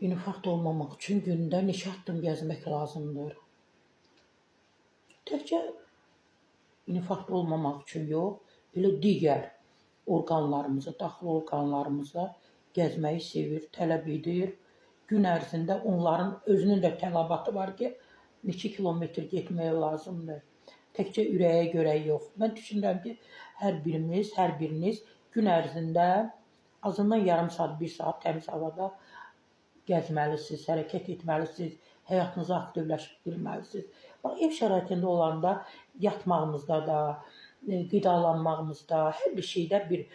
İnfarkt olmamaq üçün gündə neçə addım gəzmək lazımdır? Təkcə infarkt olmamaq üçün yox, elə digər orqanlarımıza, daxili orqanlarımıza gəzməyi sevir, tələb edir. Gün ərzində onların özünün də tələbatı var ki, neçə kilometr getməyə lazımdır. Təkcə ürəyə görə yox. Mən düşünürəm ki, hər biriniz gün ərzində azından yarım saat, 1 saat təmiz havada gəzməlisiniz, hərəkət etməlisiniz, həyatınızı aktivləşdirməlisiniz. Bax, ev şəraitində olanda yatmağımızda da, qidalanmağımızda, hər bir şeydə bir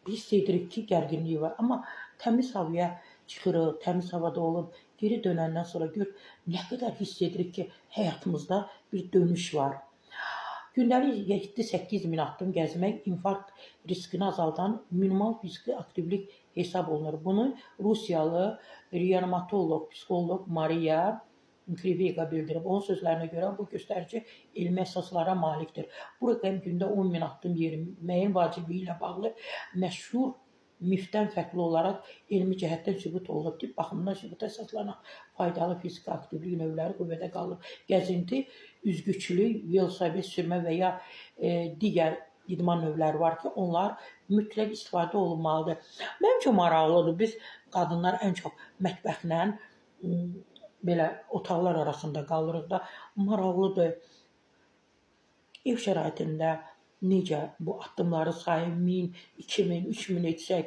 hiss edirik ki, gərginlik var. Amma təmiz havaya çıxırıq, təmiz havada olub, geri dönəndən sonra gör, nə qədər hiss edirik ki, həyatımızda bir dönüş var. Gündəlik 7-8 min addım gəzmək infarkt riskini azaldan minimal fiziki aktivlik hesab olunur. Bunu Rusiyalı reanimatoloq, psixoloq Mariya Krivega bildirib. Onun sözlərinə görə bu göstərici elmi əsaslara malikdir. Bu rəqəm gündə 10 min addım yeriməyin vacibliyi ilə bağlı məşhur mifdən fərqli olaraq elmi cəhətdən sübut olunub. Tip baxımından sübuta əsaslanan faydalı fiziki aktivlik növləri qüvvədə qalır. Gəzinti, üzgüçülük, velosiped sürmə və ya digər idman növləri var ki, onlar mütləq istifadə olunmalıdır. Mənim üçün maraqlıdır. Biz qadınlar ən çox mətbəxlə belə otaqlar arasında qalırıq da. Maraqlıdır. Ev şəraitində necə bu addımları sayı 1000, 2000, 3000 etsək,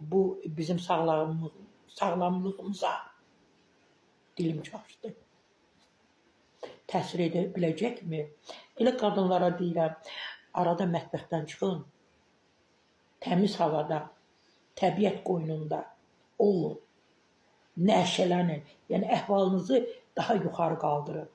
bu bizim sağlamlığımıza dilim çaşdı. Təsir edə biləcəkmi? Elə qadınlara deyirəm, arada mətbəxdən çıxın, təmiz havada, təbiət qoynunda olun, nəşələnin, yəni əhvalınızı daha yuxarı qaldırın.